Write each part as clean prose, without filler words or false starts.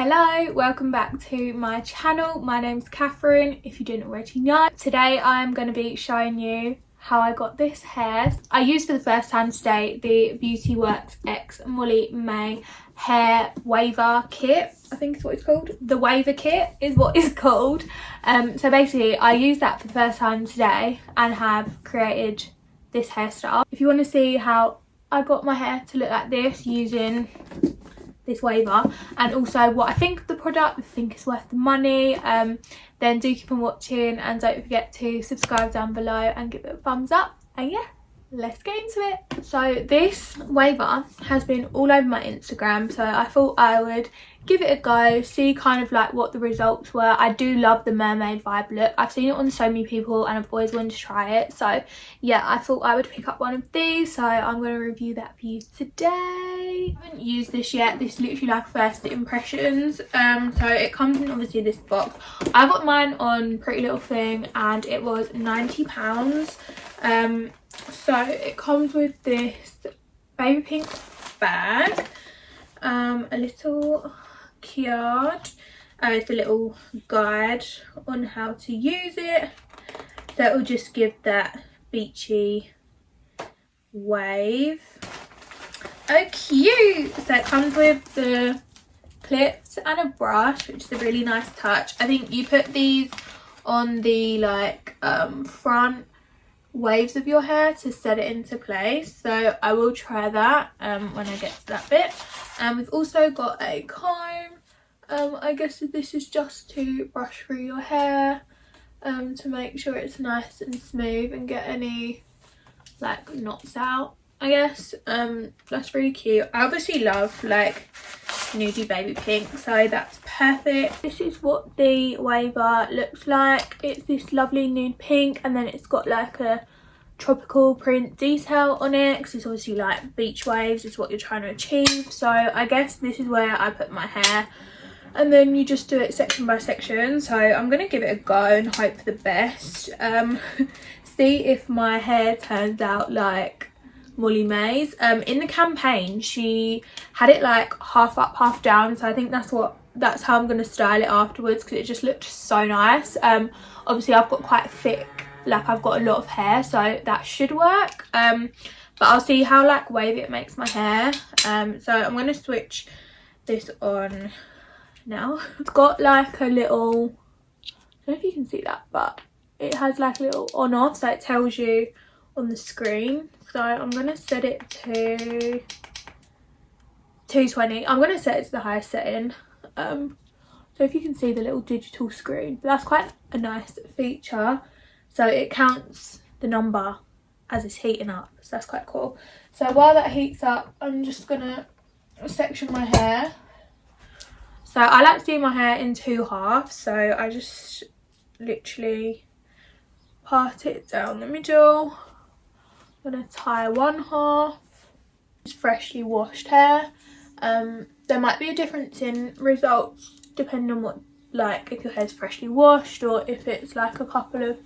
Hello, welcome back to my channel. My name's Catherine, if you didn't already know. Today I'm going to be showing you how I got this hair. I used for the first time today the Beauty Works X Molly-Mae hair waver kit. I think is what it's called. The waver kit is what it's called. So basically I used that for the first time today and have created this hairstyle. If you want to see how I got my hair to look like this using this waver, and also what I think of the product, if I think it's worth the money, then do keep on watching and don't forget to subscribe down below and give it a thumbs up. And yeah, let's get into it. So this waver has been all over my Instagram, so I thought I would give it a go, see kind of like what the results were. I do love the mermaid vibe look. I've seen it on so many people and I've always wanted to try it, so yeah, I thought I would pick up one of these, so I'm going to review that for you today. I haven't used this yet. This is literally like first impressions. So it comes in obviously this box. I got mine on Pretty Little Thing and it was £90. So it comes with this baby pink bag, a little card, it's a little guide on how to use it, so it will just give that beachy wave. Oh cute! So it comes with the clips and a brush, which is a really nice touch. I think you put these on the like front waves of your hair to set it into place, so I will try that when I get to that bit. And we've also got a comb. I guess this is just to brush through your hair to make sure it's nice and smooth and get any like knots out, I guess. That's really cute. I obviously love like nudie baby pink, so that's perfect. This is what the waver looks like. It's this lovely nude pink, and then it's got like a tropical print detail on it because it's obviously like beach waves is what you're trying to achieve. So I guess this is where I put my hair, and then you just do it section by section. So I'm gonna give it a go and hope for the best. See if my hair turns out like Molly-Mae's. In the campaign she had it like half up half down, so I think that's how I'm going to style it afterwards because it just looked so nice. Obviously I've got quite thick, like I've got a lot of hair, so that should work. But I'll see how like wavy it makes my hair. So I'm going to switch this on now. It's got like a little, I don't know if you can see that, but it has like a little on off, so it tells you on the screen. So I'm going to set it to 220. I'm going to set it to the highest setting. So if you can see the little digital screen, but that's quite a nice feature. So it counts the number as it's heating up, so that's quite cool. So while that heats up, I'm just going to section my hair. So I like to do my hair in two halves, so I just literally part it down the middle. I'm going to tie one half. It's freshly washed hair. There might be a difference in results depending on what, like if your hair's freshly washed or if it's like a couple of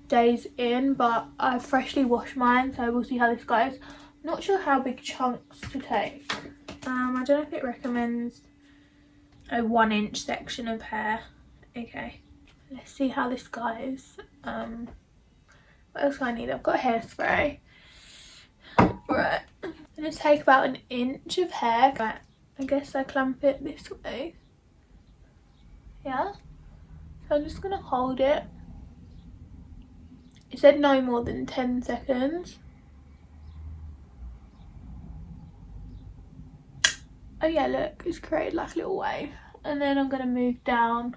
days in, but I've freshly washed mine, so we'll see how this goes. Not sure how big chunks to take. I don't know if it recommends a 1 inch section of hair. Okay, let's see how this goes. What else do I need? I've got hairspray. Right, I'm going to take about 1 inch of hair. Right, I guess I clamp it this way. Yeah, so I'm just going to hold it. It said no more than 10 seconds. Oh yeah, look, it's created like a little wave. And then I'm going to move down.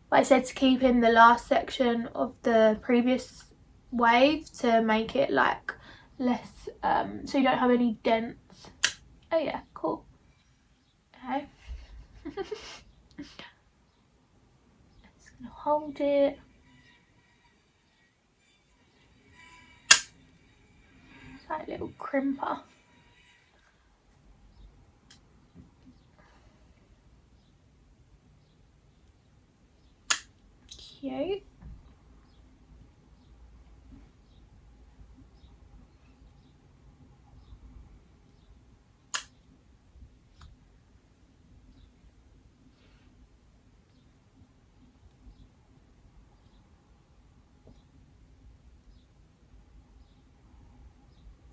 But I said to keep in the last section of the previous wave to make it like less, so you don't have any dents. Oh yeah, cool. Okay. Just gonna hold it. It's like a little crimper. Cute.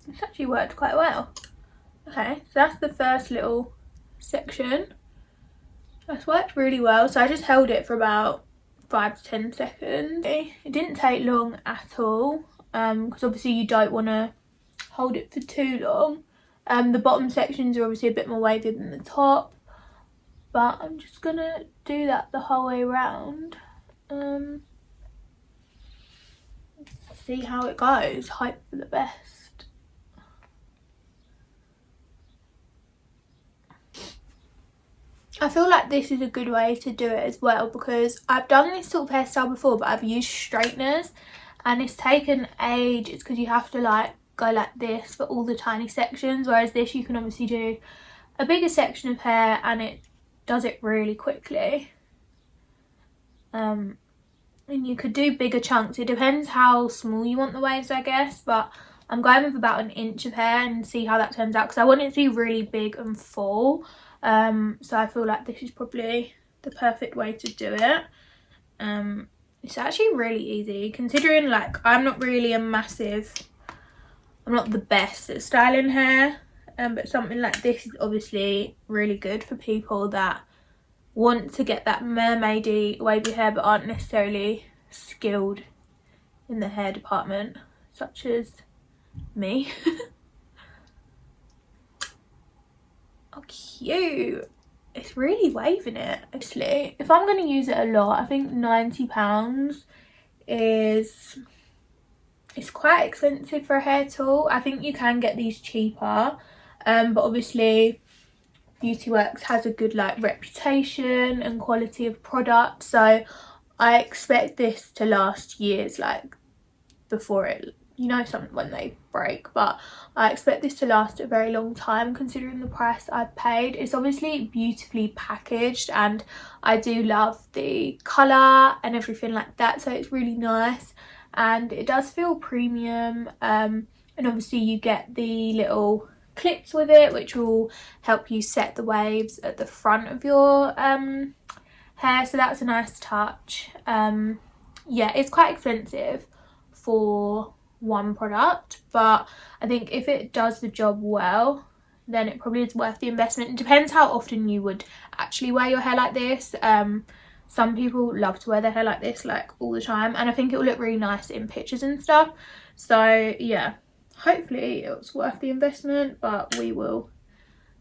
It's actually worked quite well. Okay, so that's the first little section. That's worked really well. So I just held it for about 5 to 10 seconds. Okay. It didn't take long at all, because obviously you don't want to hold it for too long. The bottom sections are obviously a bit more wavy than the top, but I'm just gonna do that the whole way around. See how it goes. Hope for the best. I feel like this is a good way to do it as well, because I've done this sort of hairstyle before, but I've used straighteners and it's taken ages because you have to like go like this for all the tiny sections, whereas this you can obviously do a bigger section of hair and it does it really quickly. And you could do bigger chunks. It depends how small you want the waves, I guess, but I'm going with about 1 inch of hair and see how that turns out, because I want it to be really big and full. So I feel like this is probably the perfect way to do it. It's actually really easy, considering like I'm not the best at styling hair, but something like this is obviously really good for people that want to get that mermaidy wavy hair but aren't necessarily skilled in the hair department, such as me. Oh, cute. It's really waving it. Actually, if I'm going to use it a lot, I think £90 is... It's quite expensive for a hair tool. I think you can get these cheaper, but obviously Beauty Works has a good like reputation and quality of product, so I expect this to last years, like before it, you know, something when they break, but I expect this to last a very long time considering the price I've paid. It's obviously beautifully packaged and I do love the colour and everything like that, so it's really nice and it does feel premium, and obviously you get the little clips with it which will help you set the waves at the front of your hair, so that's a nice touch. Yeah, it's quite expensive for one product, but I think if it does the job well then it probably is worth the investment. It depends how often you would actually wear your hair like this. Some people love to wear their hair like this like all the time, and I think it will look really nice in pictures and stuff, so yeah, hopefully it's worth the investment, but we will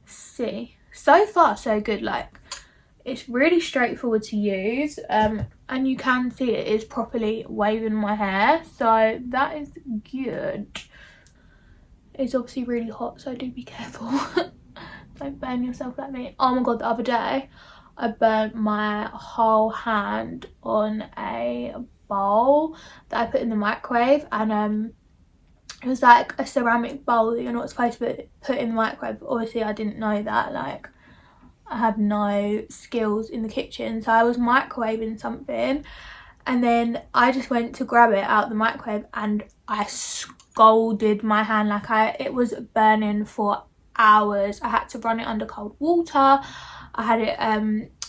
see. So far so good, like it's really straightforward to use, and you can see it is properly waving my hair, so that is good. It's obviously really hot, so do be careful. Don't burn yourself like me. Oh my god, the other day I burnt my whole hand on a bowl that I put in the microwave, and it was like a ceramic bowl that you're not supposed to put in the microwave. Obviously I didn't know that, like I had no skills in the kitchen, so I was microwaving something and then I just went to grab it out of the microwave and I scalded my hand. Like it was burning for hours. I had to run it under cold water. I had it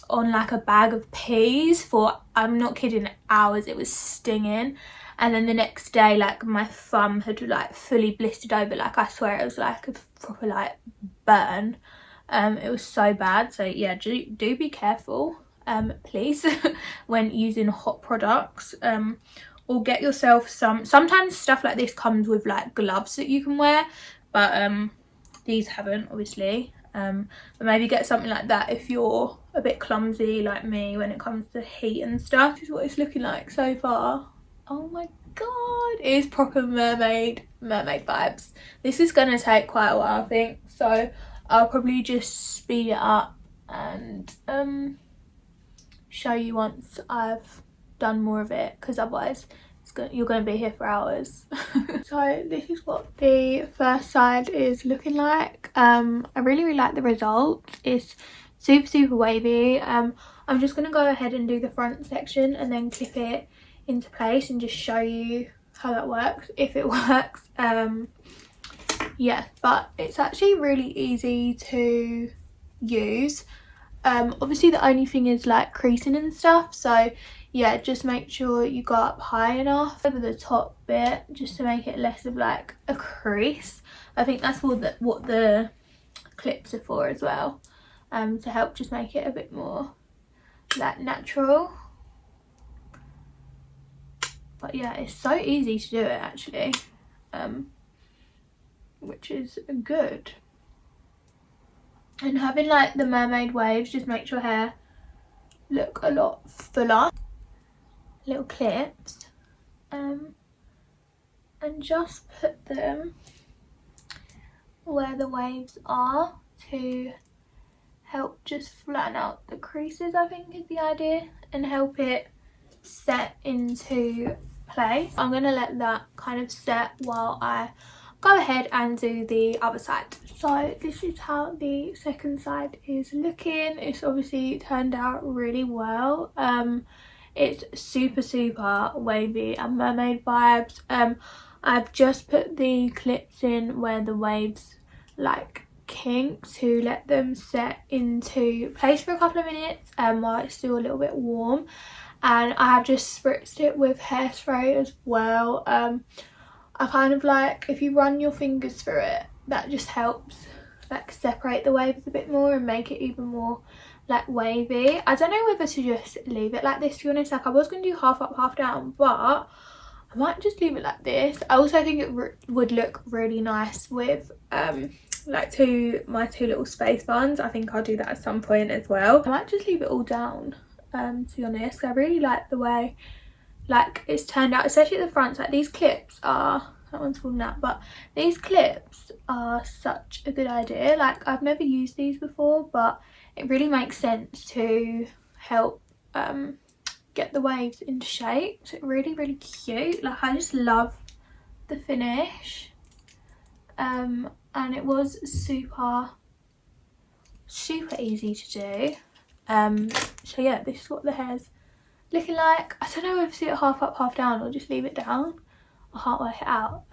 on like a bag of peas for, I'm not kidding, hours. It was stinging. And then the next day, like my thumb had like fully blistered over. Like I swear it was like a proper like burn. It was so bad. So yeah, do be careful, please, when using hot products. Or get yourself sometimes stuff like this comes with like gloves that you can wear, but these haven't, obviously. But maybe get something like that if you're a bit clumsy like me when it comes to heat and stuff. This is what it's looking like so far. Oh my god, it is proper mermaid vibes. This is gonna take quite a while, I think, so I'll probably just speed it up and show you once I've done more of it, because otherwise you're going to be here for hours. So this is what the first side is looking like. I really like the result. It's super wavy. I'm just going to go ahead and do the front section and then clip it into place and just show you how that works, if it works. Yeah, but it's actually really easy to use. Obviously the only thing is like creasing and stuff, so yeah, just make sure you go up high enough over the top bit just to make it less of like a crease. I think that's what the clips are for as well, to help just make it a bit more like natural. But yeah, it's so easy to do it actually, which is good. And having like the mermaid waves just makes your hair look a lot fuller. Little clips, and just put them where the waves are to help just flatten out the creases, I think is the idea, and help it set into place. I'm gonna let that kind of set while I go ahead and do the other side. So this is how the second side is looking. It's obviously turned out really well. It's super wavy and mermaid vibes. I've just put the clips in where the waves like kink to let them set into place for a couple of minutes while it's still a little bit warm. And I have just spritzed it with hairspray as well. I kind of like, if you run your fingers through it, that just helps like separate the waves a bit more and make it even more like wavy. I don't know whether to just leave it like this, to be honest. Like I was going to do half up half down, but I might just leave it like this. I also think it would look really nice with like my two little space buns. I think I'll do that at some point as well. I might just leave it all down, to be honest. I really like the way like it's turned out, especially at the front. Like these clips are, that one's falling out, but these clips are such a good idea. Like I've never used these before, but it really makes sense to help get the waves into shape. So really cute. Like I just love the finish, and it was super easy to do. So yeah, this is what the hair's looking like. I don't know if to do it half up half down or just leave it down. I can't work it out,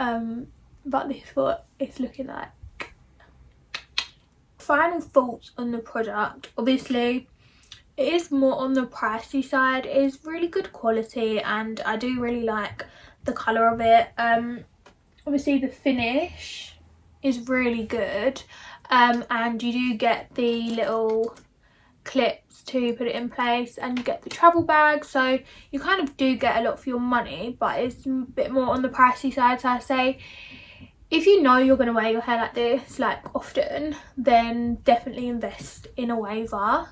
but this is what it's looking like. Final thoughts on the product. Obviously it is more on the pricey side. It is really good quality and I do really like the colour of it. Obviously the finish is really good, and you do get the little clips to put it in place, and you get the travel bag, so you kind of do get a lot for your money, but it's a bit more on the pricey side. So I say if you know you're going to wear your hair like this like often, then definitely invest in a waver.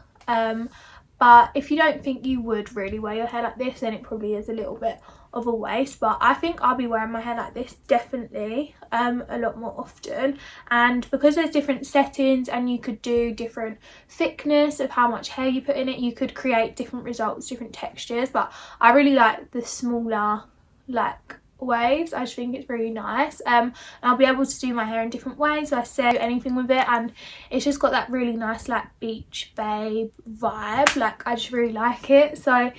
But if you don't think you would really wear your hair like this, then it probably is a little bit of a waste. But I think I'll be wearing my hair like this definitely a lot more often, and because there's different settings and you could do different thickness of how much hair you put in it, you could create different results, different textures. But I really like the smaller like waves. I just think it's really nice. I'll be able to do my hair in different ways, so I say anything with it, and it's just got that really nice like beach babe vibe. Like I just really like it. So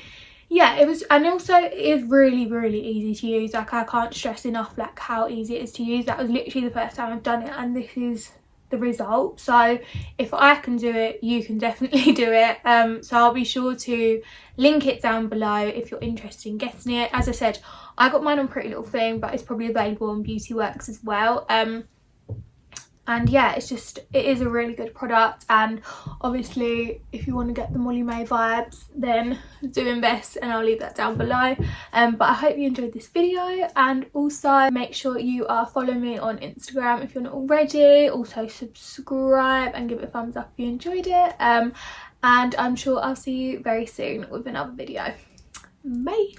yeah, it was, and also it is really easy to use. Like I can't stress enough like how easy it is to use. That was literally the first time I've done it, and this is the result. So if I can do it, you can definitely do it. So I'll be sure to link it down below if you're interested in getting it. As I said, I got mine on Pretty Little Thing, but it's probably available on Beauty Works as well. And yeah, it is a really good product, and obviously if you want to get the Molly-Mae vibes, then do invest, and I'll leave that down below. But I hope you enjoyed this video, and also make sure you are following me on Instagram if you're not already. Also subscribe and give it a thumbs up if you enjoyed it, and I'm sure I'll see you very soon with another video. Bye.